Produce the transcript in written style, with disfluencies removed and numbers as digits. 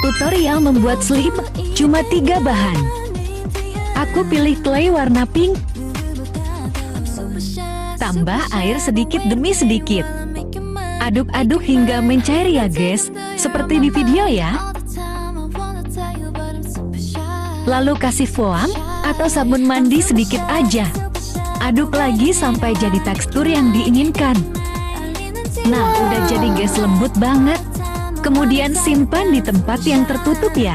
Tutorial membuat slime, cuma 3 bahan. Aku pilih clay warna pink. Tambah air sedikit demi sedikit. Aduk-aduk hingga mencair ya guys, seperti di video ya. Lalu kasih foam atau sabun mandi sedikit aja. Aduk lagi sampai jadi tekstur yang diinginkan. Nah, udah jadi guys, lembut banget. Kemudian simpan di tempat yang tertutup ya.